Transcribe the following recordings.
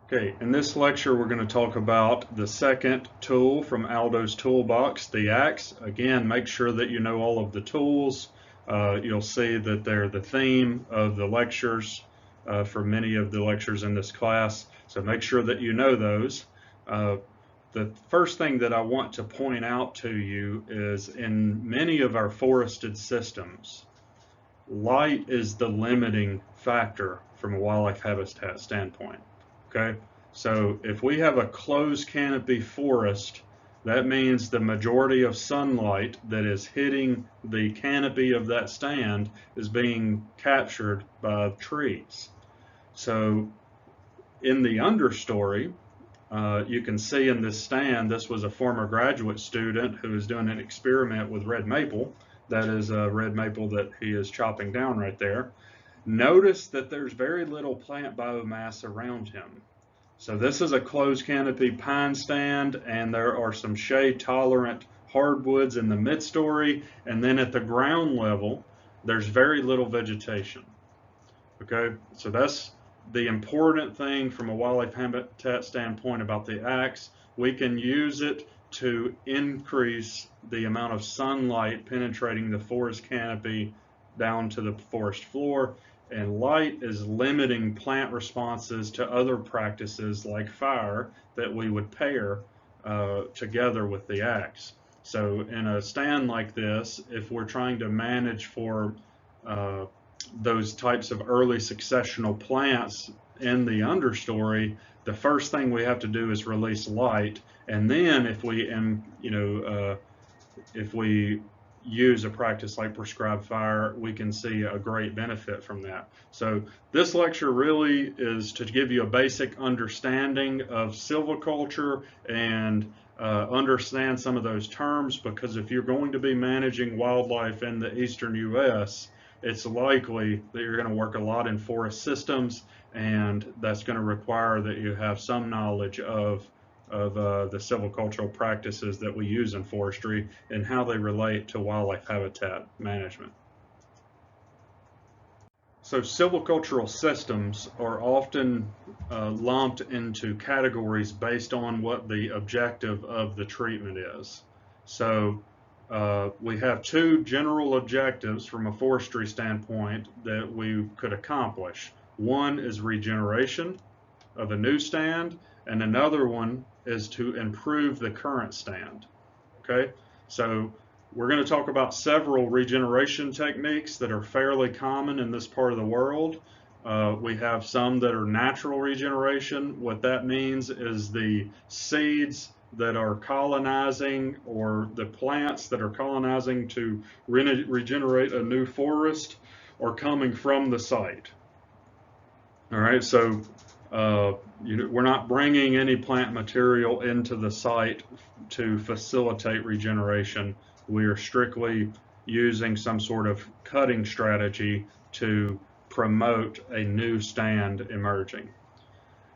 Okay, in this lecture we're going to talk about the second tool from Aldo's toolbox, the axe. Again, make sure that you know all of the tools. You'll see that they're the theme of the lectures for many of the lectures in this class, so make sure that you know those. The first thing that I want to point out to you is in many of our forested systems, light is the limiting factor from a wildlife habitat standpoint. Okay, so if we have a closed canopy forest, that means the majority of sunlight that is hitting the canopy of that stand is being captured by trees. So in the understory, you can see in this stand, this was a former graduate student who is doing an experiment with red maple. That is a red maple that he is chopping down right there. Notice that there's very little plant biomass around him. So this is a closed canopy pine stand, and there are some shade tolerant hardwoods in the mid-story, and then at the ground level there's very little vegetation. Okay, so that's the important thing from a wildlife habitat standpoint about the axe. We can use it to increase the amount of sunlight penetrating the forest canopy down to the forest floor, and light is limiting plant responses to other practices like fire that we would pair together with the axe. So in a stand like this, if we're trying to manage for those types of early successional plants in the understory, the first thing we have to do is release light, and then if we use a practice like prescribed fire, we can see a great benefit from that. So this lecture really is to give you a basic understanding of silviculture and understand some of those terms, because if you're going to be managing wildlife in the eastern U.S., it's likely that you're going to work a lot in forest systems, and that's going to require that you have some knowledge of the silvicultural practices that we use in forestry and how they relate to wildlife habitat management. So silvicultural systems are often lumped into categories based on what the objective of the treatment is. So we have two general objectives from a forestry standpoint that we could accomplish. One is regeneration of a new stand, and another one is to improve the current stand. Okay, so we're going to talk about several regeneration techniques that are fairly common in this part of the world. We have some that are natural regeneration. What that means is the seeds that are colonizing, or the plants that are colonizing to regenerate a new forest, are coming from the site. All right, so we're not bringing any plant material into the site to facilitate regeneration. We are strictly using some sort of cutting strategy to promote a new stand emerging.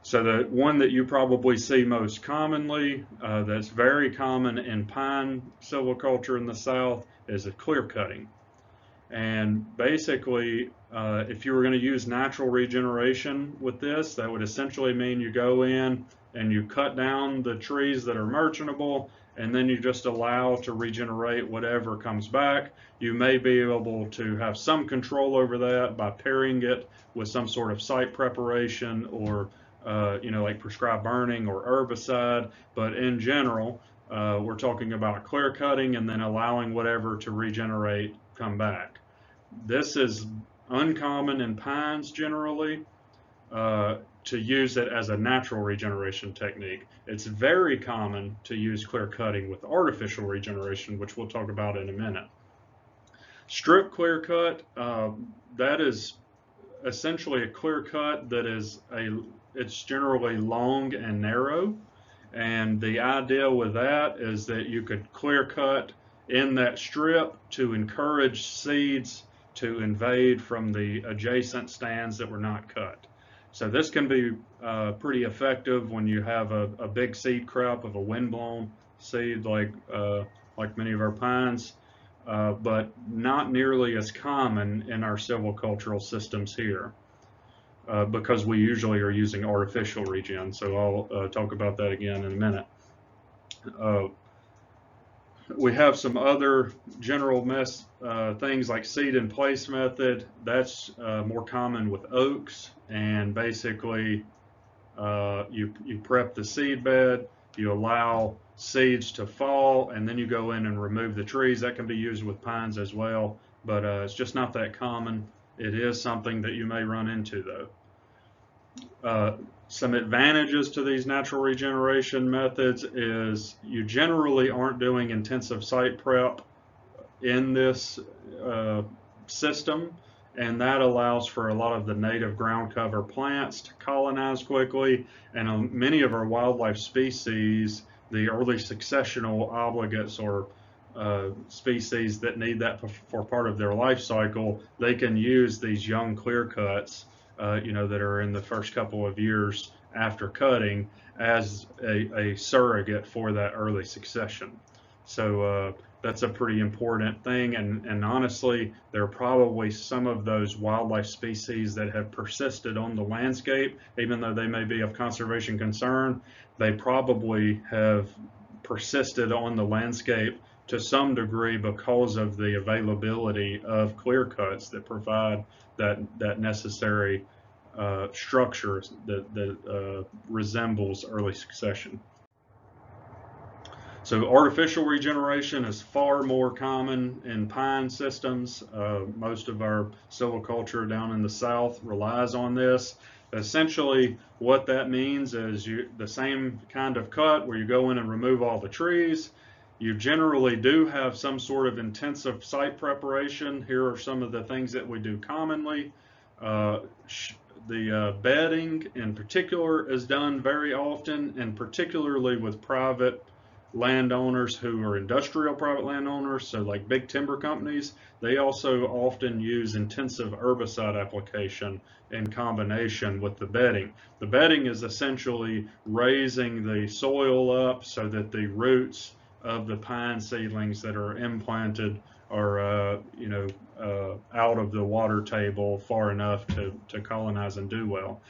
So the one that you probably see most commonly, that's very common in pine silviculture in the South, is a clear cutting. And basically, if you were going to use natural regeneration with this, that would essentially mean you go in and you cut down the trees that are merchantable, and then you just allow to regenerate whatever comes back. You may be able to have some control over that by pairing it with some sort of site preparation, or like prescribed burning or herbicide. But in general, we're talking about clear cutting and then allowing whatever to regenerate come back. This is uncommon in pines generally, to use it as a natural regeneration technique. It's very common to use clear cutting with artificial regeneration, which we'll talk about in a minute. Strip clear cut, that is essentially a clear cut that is it's generally long and narrow, and the idea with that is that you could clear cut in that strip to encourage seeds to invade from the adjacent stands that were not cut. So this can be pretty effective when you have a big seed crop of a windblown seed like many of our pines, but not nearly as common in our silvicultural systems here. because we usually are using artificial regen. So I'll talk about that again in a minute. We have some other general things like seed in place method. That's more common with oaks, and basically you prep the seed bed, you allow seeds to fall, and then you go in and remove the trees. That can be used with pines as well, but it's just not that common. It is something that you may run into though. Some advantages to these natural regeneration methods is you generally aren't doing intensive site prep in this system, and that allows for a lot of the native ground cover plants to colonize quickly, and many of our wildlife species, the early successional obligates or species that need that for part of their life cycle, they can use these young clear cuts that are in the first couple of years after cutting as a surrogate for that early succession. So that's a pretty important thing, and honestly, there are probably some of those wildlife species that have persisted on the landscape, even though they may be of conservation concern. They probably have persisted on the landscape to some degree because of the availability of clear cuts that provide that necessary structure that resembles early succession. So artificial regeneration is far more common in pine systems. Most of our silviculture down in the south relies on this. Essentially, what that means is the same kind of cut where you go in and remove all the trees. You generally do have some sort of intensive site preparation. Here are some of the things that we do commonly. The bedding in particular is done very often, and particularly with private landowners who are industrial private landowners, so like big timber companies. They also often use intensive herbicide application in combination with the bedding. The bedding is essentially raising the soil up so that the roots of the pine seedlings that are implanted are out of the water table far enough to colonize and do well.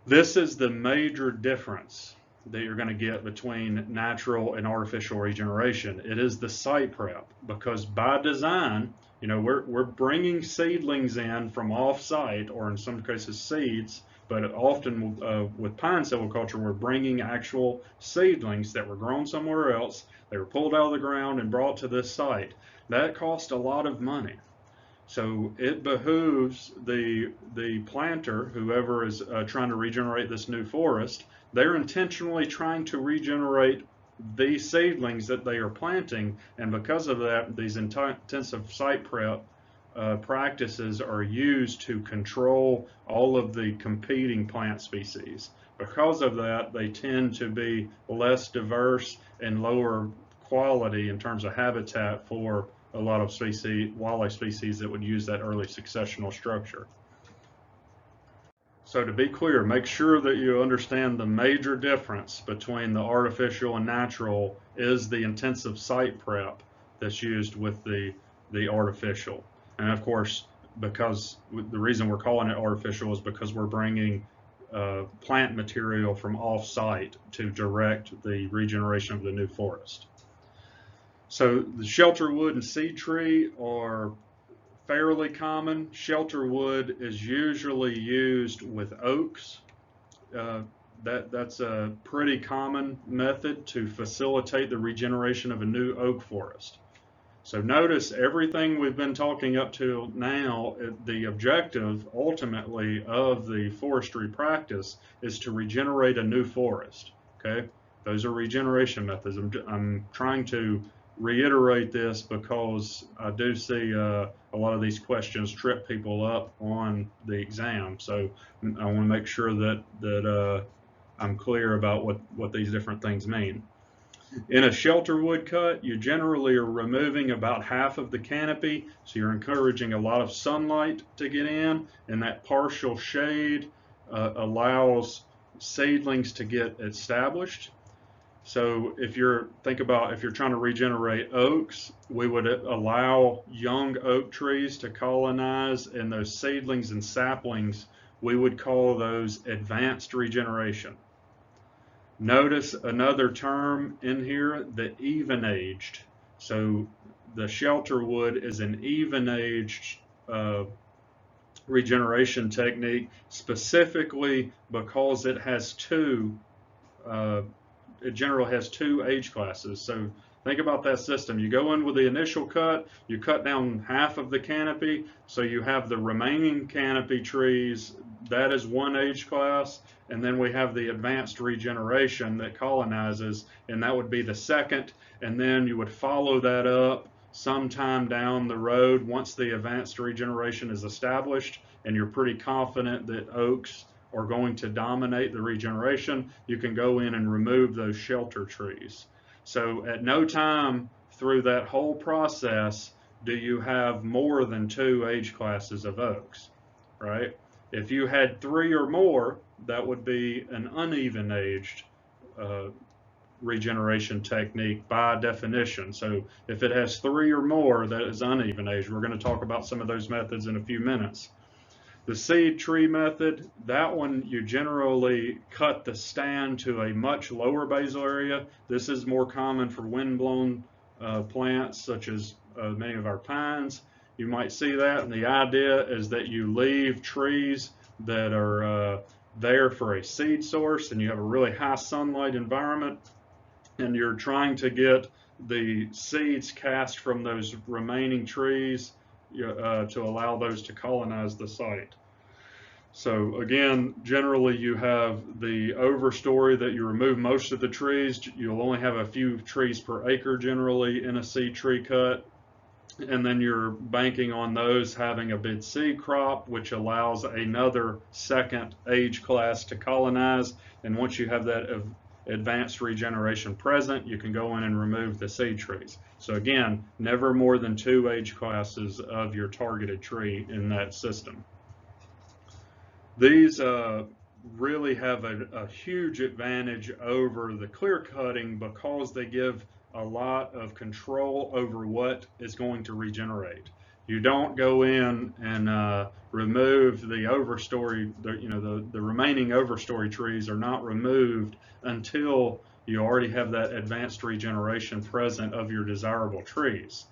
This is the major difference that you're going to get between natural and artificial regeneration. It is the site prep, because by design, we're bringing seedlings in from off-site, or in some cases seeds, but often with pine silviculture, we're bringing actual seedlings that were grown somewhere else. They were pulled out of the ground and brought to this site. That cost a lot of money. So it behooves the planter, whoever is trying to regenerate this new forest, they're intentionally trying to regenerate these seedlings that they are planting, and because of that, these intensive site prep practices are used to control all of the competing plant species. Because of that, they tend to be less diverse and lower quality in terms of habitat for a lot of wildlife species that would use that early successional structure. So to be clear, make sure that you understand the major difference between the artificial and natural is the intensive site prep that's used with the artificial. And of course, because the reason we're calling it artificial is because we're bringing plant material from off-site to direct the regeneration of the new forest. So the shelterwood and seed tree are fairly common. Shelterwood is usually used with oaks. That's a pretty common method to facilitate the regeneration of a new oak forest. So notice everything we've been talking up to now, the objective ultimately of the forestry practice is to regenerate a new forest. Okay, those are regeneration methods. I'm trying to reiterate this because I do see a lot of these questions trip people up on the exam. So I want to make sure that I'm clear about what these different things mean. In a shelterwood cut, you generally are removing about half of the canopy, so you're encouraging a lot of sunlight to get in, and that partial shade allows seedlings to get established. So if you're trying to regenerate oaks, we would allow young oak trees to colonize, and those seedlings and saplings we would call those advanced regeneration. Notice another term in here, the even-aged. So the Shelterwood is an even-aged regeneration technique, specifically because it has it generally has two age classes. So think about that system. You go in with the initial cut, you cut down half of the canopy, so you have the remaining canopy trees, that is one age class, and then we have the advanced regeneration that colonizes, and that would be the second, and then you would follow that up sometime down the road once the advanced regeneration is established and you're pretty confident that oaks are going to dominate the regeneration, you can go in and remove those shelter trees. So at no time through that whole process do you have more than two age classes of oaks, right? If you had three or more, that would be an uneven aged regeneration technique by definition. So if it has three or more, that is uneven aged. We're going to talk about some of those methods in a few minutes. The seed tree method, that one you generally cut the stand to a much lower basal area. This is more common for windblown plants such as many of our pines. You might see that, and the idea is that you leave trees that are there for a seed source, and you have a really high sunlight environment, and you're trying to get the seeds cast from those remaining trees to allow those to colonize the site. So again, generally you have the overstory that you remove most of the trees. You'll only have a few trees per acre generally in a seed tree cut. And then you're banking on those having a big seed crop, which allows another second age class to colonize. And once you have that advanced regeneration present, you can go in and remove the seed trees. So again, never more than two age classes of your targeted tree in that system. These really have a huge advantage over the clear cutting because they give a lot of control over what is going to regenerate. You don't go in and remove the overstory, the remaining overstory trees are not removed until you already have that advanced regeneration present of your desirable trees.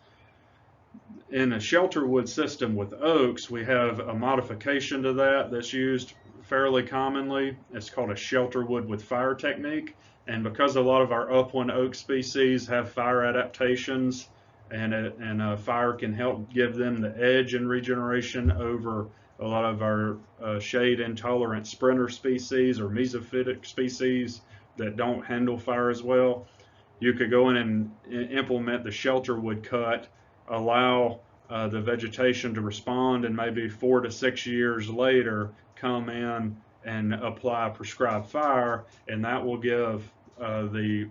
In a shelterwood system with oaks, we have a modification to that that's used fairly commonly. It's called a shelterwood with fire technique. And because a lot of our upland oak species have fire adaptations, and fire can help give them the edge in regeneration over a lot of our shade intolerant sprinter species or mesophytic species that don't handle fire as well, you could go in and implement the shelterwood cut, allow the vegetation to respond, and maybe 4 to 6 years later come in and apply prescribed fire, and that will give the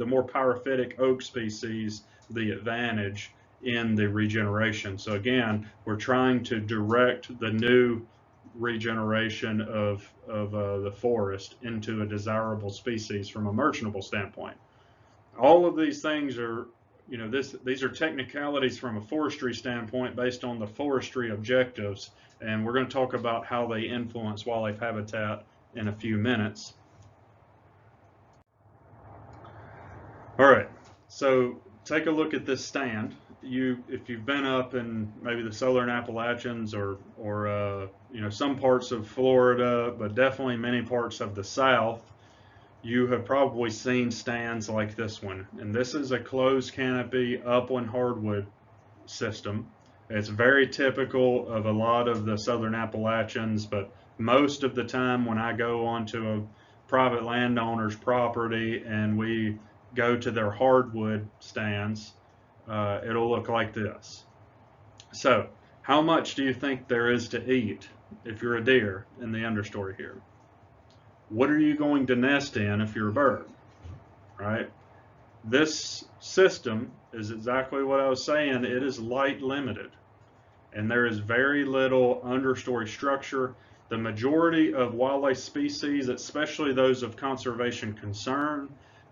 more pyrophytic oak species the advantage in the regeneration. So again, we're trying to direct the new regeneration of the forest into a desirable species from a merchantable standpoint. All of these things are, these are technicalities from a forestry standpoint based on the forestry objectives, and we're going to talk about how they influence wildlife habitat in a few minutes. All right, so take a look at this stand. If you've been up in maybe the southern Appalachians or some parts of Florida, but definitely many parts of the South, you have probably seen stands like this one. And this is a closed canopy upland hardwood system. It's very typical of a lot of the southern Appalachians, but most of the time when I go onto a private landowner's property and we go to their hardwood stands, it'll look like this. So how much do you think there is to eat if you're a deer in the understory here? What are you going to nest in if you're a bird, right? This system is exactly what I was saying. It is light limited, and there is very little understory structure. The majority of wildlife species, especially those of conservation concern,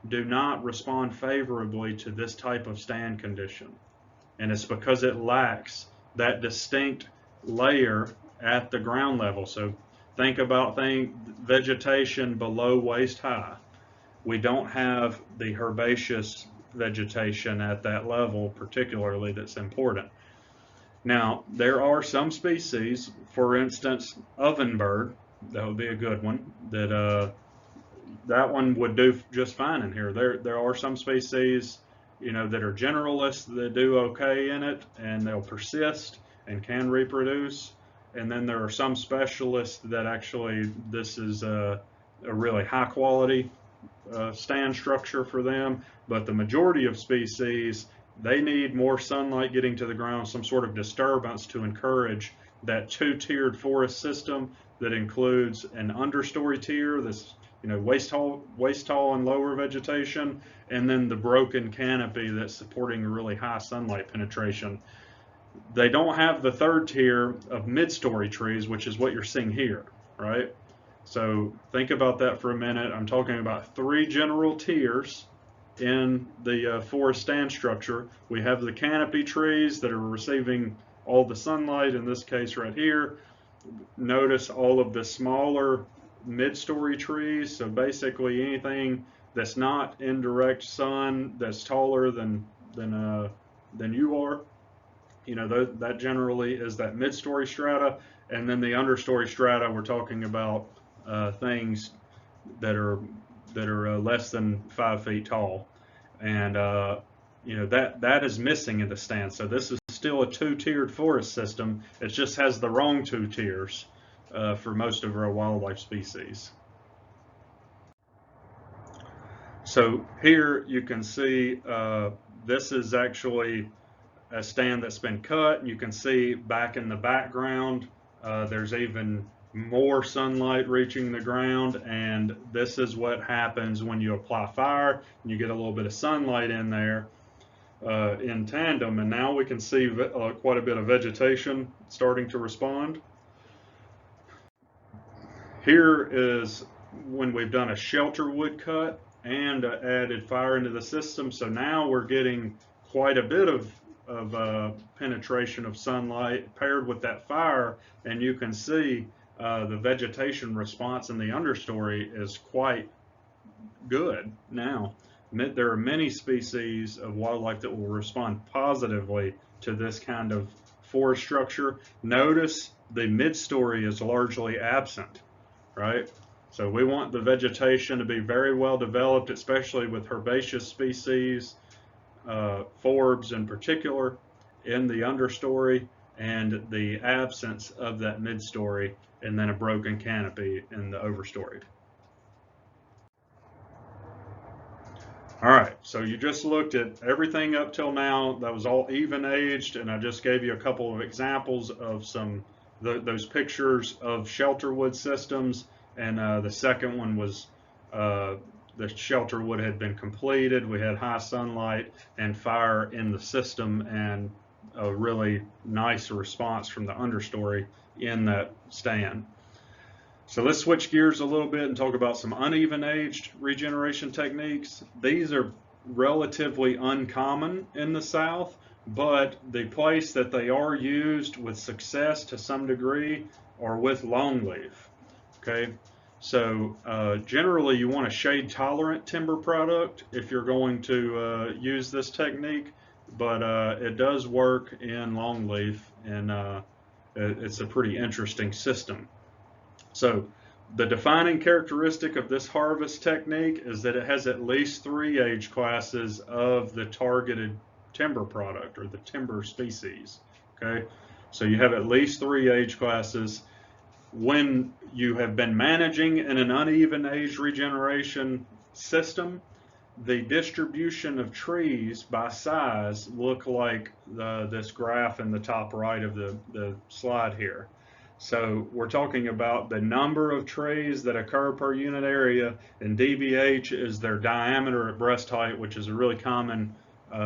do not respond favorably to this type of stand condition. And it's because it lacks that distinct layer at the ground level. So think about vegetation below waist high. We don't have the herbaceous vegetation at that level, particularly, that's important. Now, there are some species, for instance, ovenbird, that would be a good one, that one would do just fine in here. There are some species, that are generalists that do okay in it, and they'll persist and can reproduce. And then there are some specialists that actually this is a really high quality stand structure for them. But the majority of species, they need more sunlight getting to the ground, some sort of disturbance to encourage that two-tiered forest system that includes an understory tier that's waist tall and lower vegetation, and then the broken canopy that's supporting really high sunlight penetration. They don't have the third tier of mid-story trees, which is what you're seeing here, right? So think about that for a minute. I'm talking about 3 general tiers in the forest stand structure. We have the canopy trees that are receiving all the sunlight, in this case right here. Notice all of the smaller mid-story trees, so basically anything that's not in direct sun, that's taller than you are, that generally is that mid-story strata. And then the understory strata, we're talking about things that are less than 5 feet tall, and that is missing in the stand. So this is still a 2-tiered forest system. It just has the wrong 2 tiers for most of our wildlife species. So here you can see this is actually a stand that's been cut, and you can see back in the background there's even more sunlight reaching the ground, and this is what happens when you apply fire and you get a little bit of sunlight in there in tandem. And now we can see quite a bit of vegetation starting to respond. Here is when we've done a Shelterwood cut and added fire into the system. So now we're getting quite a bit of penetration of sunlight paired with that fire, and you can see the vegetation response in the understory is quite good now. There are many species of wildlife that will respond positively to this kind of forest structure. Notice the mid-story is largely absent, right? So we want the vegetation to be very well developed, especially with herbaceous species, forbs in particular, in the understory, and the absence of that mid-story, and then a broken canopy in the overstory. All right, so you just looked at everything up till now. That was all even aged, and I just gave you a couple of examples of those pictures of Shelterwood systems, and the second one was the Shelterwood had been completed. We had high sunlight and fire in the system, and a really nice response from the understory in that stand. So let's switch gears a little bit and talk about some uneven aged regeneration techniques. These are relatively uncommon in the South, but the place that they are used with success to some degree are with longleaf. Okay, so generally you want a shade tolerant timber product if you're going to use this technique, but it does work in longleaf, and it's a pretty interesting system. So the defining characteristic of this harvest technique is that it has at least 3 age classes of the targeted timber product or the timber species. Okay, so you have at least 3 age classes. When you have been managing in an uneven age regeneration system, the distribution of trees by size look like this graph in the top right of the slide here. So we're talking about the number of trees that occur per unit area, and DBH is their diameter at breast height, which is a really common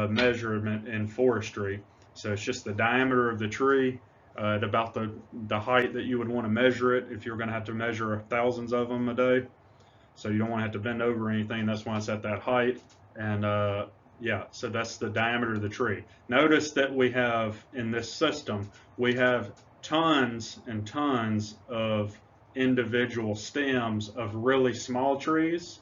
measurement in forestry. So it's just the diameter of the tree at about the height that you would want to measure it if you're going to have to measure thousands of them a day. So you don't want to have to bend over anything. That's why it's at that height. And yeah, so that's the diameter of the tree. Notice that we have in this system, we have tons and tons of individual stems of really small trees,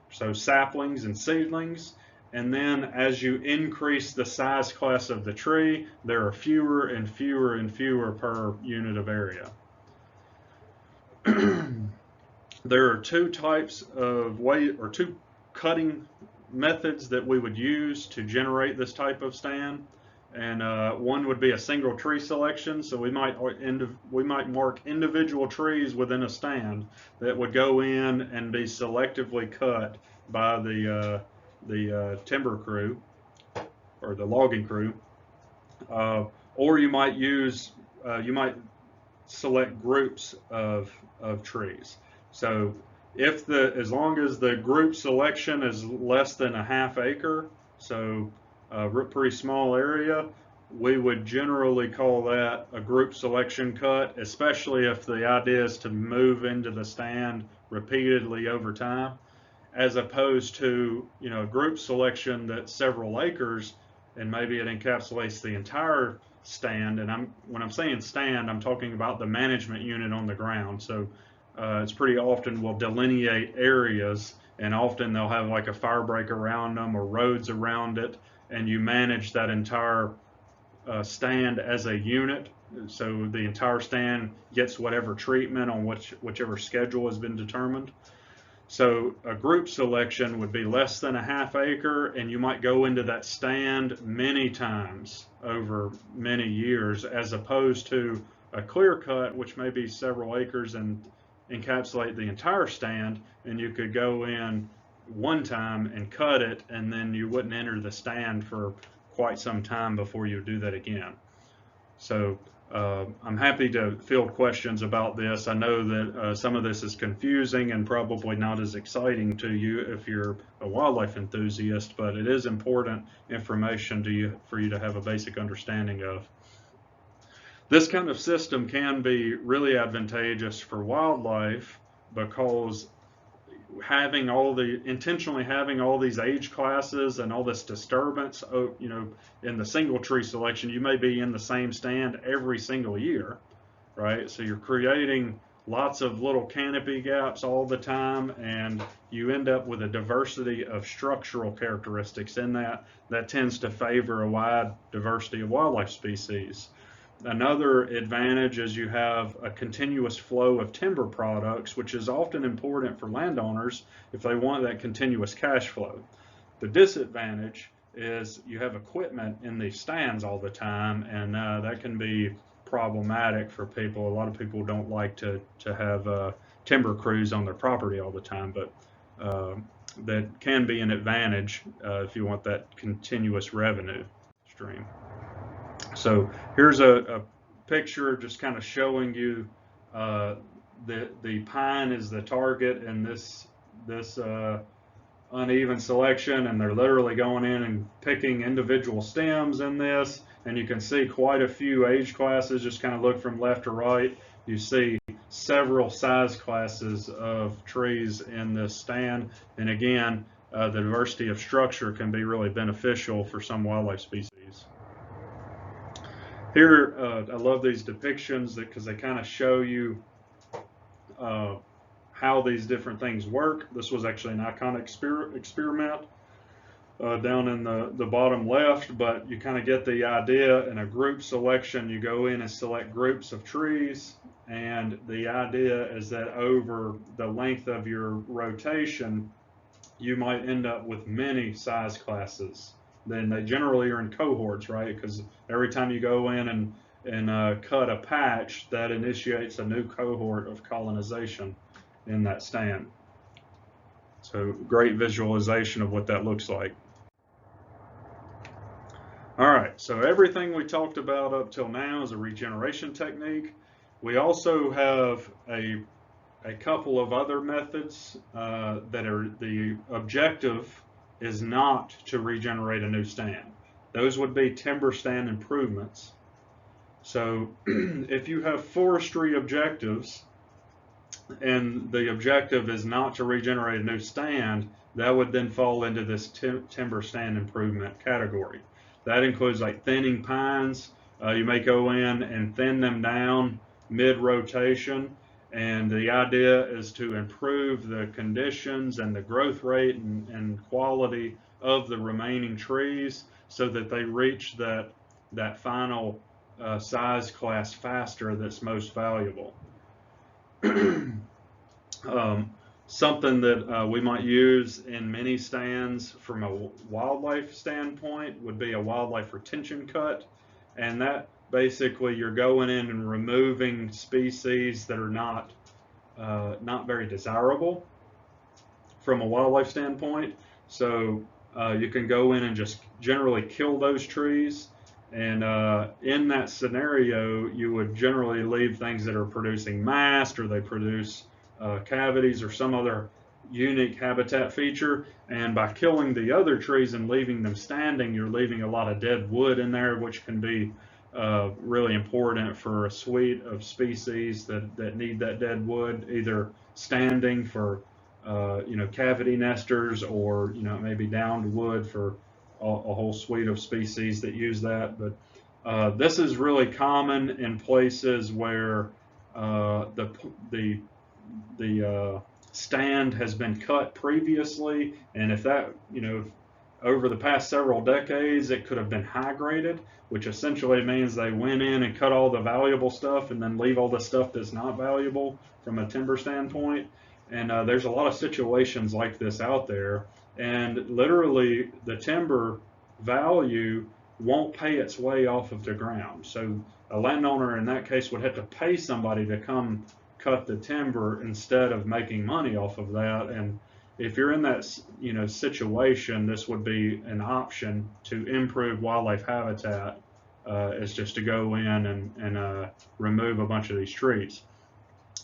so saplings and seedlings. And then as you increase the size class of the tree, there are fewer and fewer and fewer per unit of area. There are two types of two cutting methods that we would use to generate this type of stand. And one would be a single tree selection. So we might mark individual trees within a stand that would go in and be selectively cut by the timber crew or the logging crew. Or you might select groups of trees. So as long as the group selection is less than a half acre, so a pretty small area, we would generally call that a group selection cut, especially if the idea is to move into the stand repeatedly over time, as opposed to, a group selection that's several acres and maybe it encapsulates the entire stand. And when I'm saying stand, I'm talking about the management unit on the ground. So it's pretty often we'll delineate areas, and often they'll have like a fire break around them or roads around it, and you manage that entire stand as a unit. So the entire stand gets whatever treatment on whichever schedule has been determined. So a group selection would be less than a half acre, and you might go into that stand many times over many years, as opposed to a clear cut, which may be several acres and encapsulate the entire stand, and you could go in one time and cut it, and then you wouldn't enter the stand for quite some time before you do that again. So I'm happy to field questions about this. I know that some of this is confusing and probably not as exciting to you if you're a wildlife enthusiast, but it is important information for you to have a basic understanding of. This kind of system can be really advantageous for wildlife because intentionally having all these age classes and all this disturbance, in the single tree selection, you may be in the same stand every single year, right? So you're creating lots of little canopy gaps all the time, and you end up with a diversity of structural characteristics in that tends to favor a wide diversity of wildlife species. Another advantage is you have a continuous flow of timber products, which is often important for landowners if they want that continuous cash flow. The disadvantage is you have equipment in these stands all the time, and that can be problematic for people. A lot of people don't like to have timber crews on their property all the time, but that can be an advantage if you want that continuous revenue stream. So here's a picture just kind of showing you the pine is the target in this uneven selection, and they're literally going in and picking individual stems in this, and you can see quite a few age classes. Just kind of look from left to right. You see several size classes of trees in this stand, and again, the diversity of structure can be really beneficial for some wildlife species. Here, I love these depictions because they kind of show you how these different things work. This was actually an iconic experiment down in the bottom left, but you kind of get the idea. In a group selection, you go in and select groups of trees, and the idea is that over the length of your rotation, you might end up with many size classes. Then they generally are in cohorts, right? Because every time you go in and cut a patch, that initiates a new cohort of colonization in that stand. So great visualization of what that looks like. All right, so everything we talked about up till now is a regeneration technique. We also have a couple of other methods that are the objective is not to regenerate a new stand. Those would be timber stand improvements. So if you have forestry objectives and the objective is not to regenerate a new stand, that would then fall into this timber stand improvement category. That includes like thinning pines, You may go in and thin them down mid-rotation, and the idea is to improve the conditions and the growth rate and quality of the remaining trees so that they reach that final size class faster that's most valuable. Something that we might use in many stands from a wildlife standpoint would be a wildlife retention cut, and that basically you're going in and removing species that are not very desirable from a wildlife standpoint. So you can go in and just generally kill those trees, and in that scenario you would generally leave things that are producing mast, or they produce cavities or some other unique habitat feature, and by killing the other trees and leaving them standing, you're leaving a lot of dead wood in there, which can be really important for a suite of species that need that dead wood, either standing for cavity nesters, or maybe downed wood for a whole suite of species that use that. But this is really common in places where the stand has been cut previously, and if that, over the past several decades, it could have been high graded, which essentially means they went in and cut all the valuable stuff and then leave all the stuff that's not valuable from a timber standpoint. And there's a lot of situations like this out there, and literally the timber value won't pay its way off of the ground. So a landowner in that case would have to pay somebody to come cut the timber instead of making money off of that. And if you're in that situation, this would be an option to improve wildlife habitat, is just to go in and remove a bunch of these trees.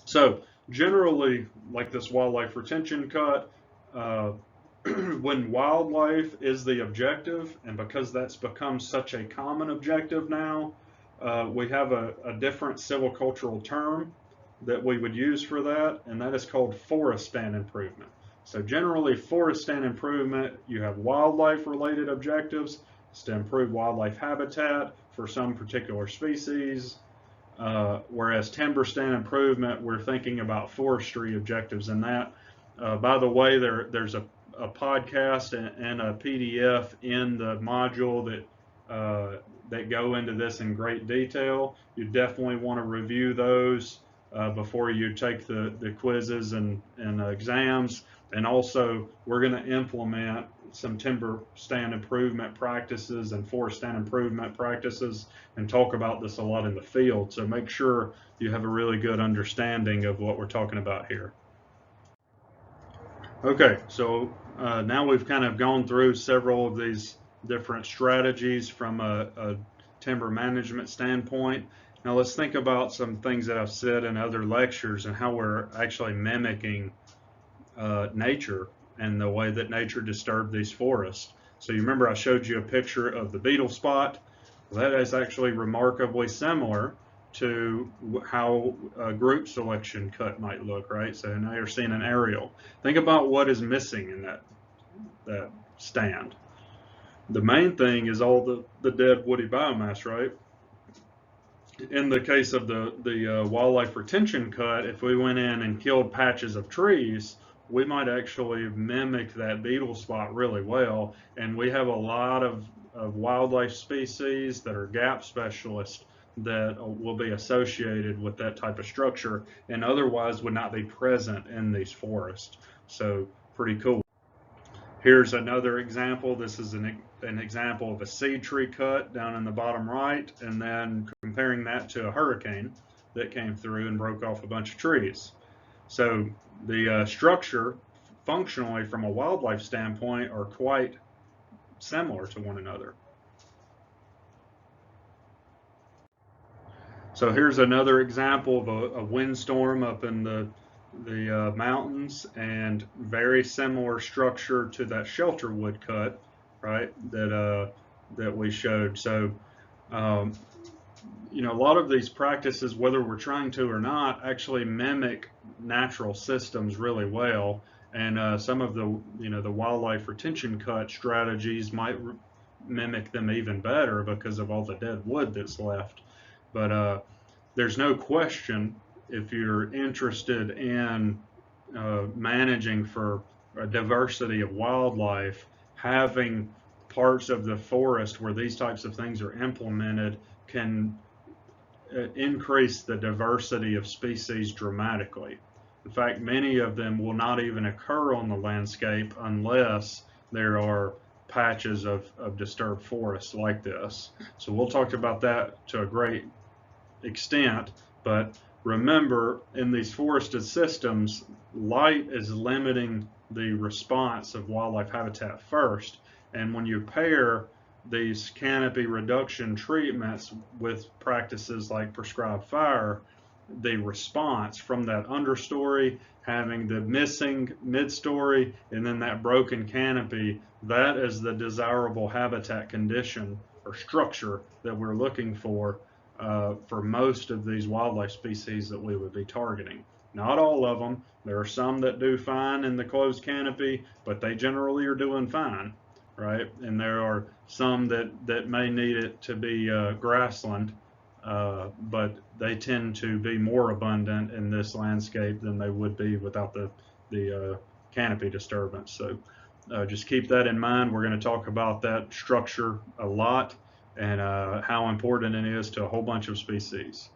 So generally, like this wildlife retention cut, when wildlife is the objective, and because that's become such a common objective now, we have a different silvicultural term that we would use for that, and that is called forest stand improvement. So generally, forest stand improvement, you have wildlife related objectives. It's to improve wildlife habitat for some particular species, whereas timber stand improvement, we're thinking about forestry objectives in that. By the way, there's a podcast and a PDF in the module that go into this in great detail. You definitely want to review those before you take the quizzes and exams. And also, we're going to implement some timber stand improvement practices and forest stand improvement practices, and talk about this a lot in the field. So make sure you have a really good understanding of what we're talking about here. Okay, so now we've kind of gone through several of these different strategies from a timber management standpoint. Now let's think about some things that I've said in other lectures and how we're actually mimicking nature and the way that nature disturbed these forests. So you remember I showed you a picture of the beetle spot. Well, that is actually remarkably similar to how a group selection cut might look, right? So now you're seeing an aerial. Think about what is missing in that stand. The main thing is all the dead woody biomass, right? In the case of the wildlife retention cut, if we went in and killed patches of trees, we might actually mimic that beetle spot really well. And we have a lot of wildlife species that are gap specialists that will be associated with that type of structure and otherwise would not be present in these forests. So pretty cool. Here's another example. This is an example of a seed tree cut down in the bottom right, and then comparing that to a hurricane that came through and broke off a bunch of trees. So the structure functionally from a wildlife standpoint are quite similar to one another. So here's another example of a windstorm up in the mountains, and very similar structure to that Shelterwood cut, right? That we showed. So a lot of these practices, whether we're trying to or not, actually mimic natural systems really well. And some of the the wildlife retention cut strategies might mimic them even better because of all the dead wood that's left. But there's no question, if you're interested in managing for a diversity of wildlife, having parts of the forest where these types of things are implemented can increase the diversity of species dramatically. In fact, many of them will not even occur on the landscape unless there are patches of disturbed forest like this. So we'll talk about that to a great extent, but remember, in these forested systems, light is limiting the response of wildlife habitat first, and when you pair these canopy reduction treatments with practices like prescribed fire, the response from that understory, having the missing midstory, and then that broken canopy, that is the desirable habitat condition or structure that we're looking for most of these wildlife species that we would be targeting. Not all of them. There are some that do fine in the closed canopy, but they generally are doing fine, right? And there are some that may need it to be grassland, but they tend to be more abundant in this landscape than they would be without the canopy disturbance. So just keep that in mind. We're going to talk about that structure a lot and how important it is to a whole bunch of species.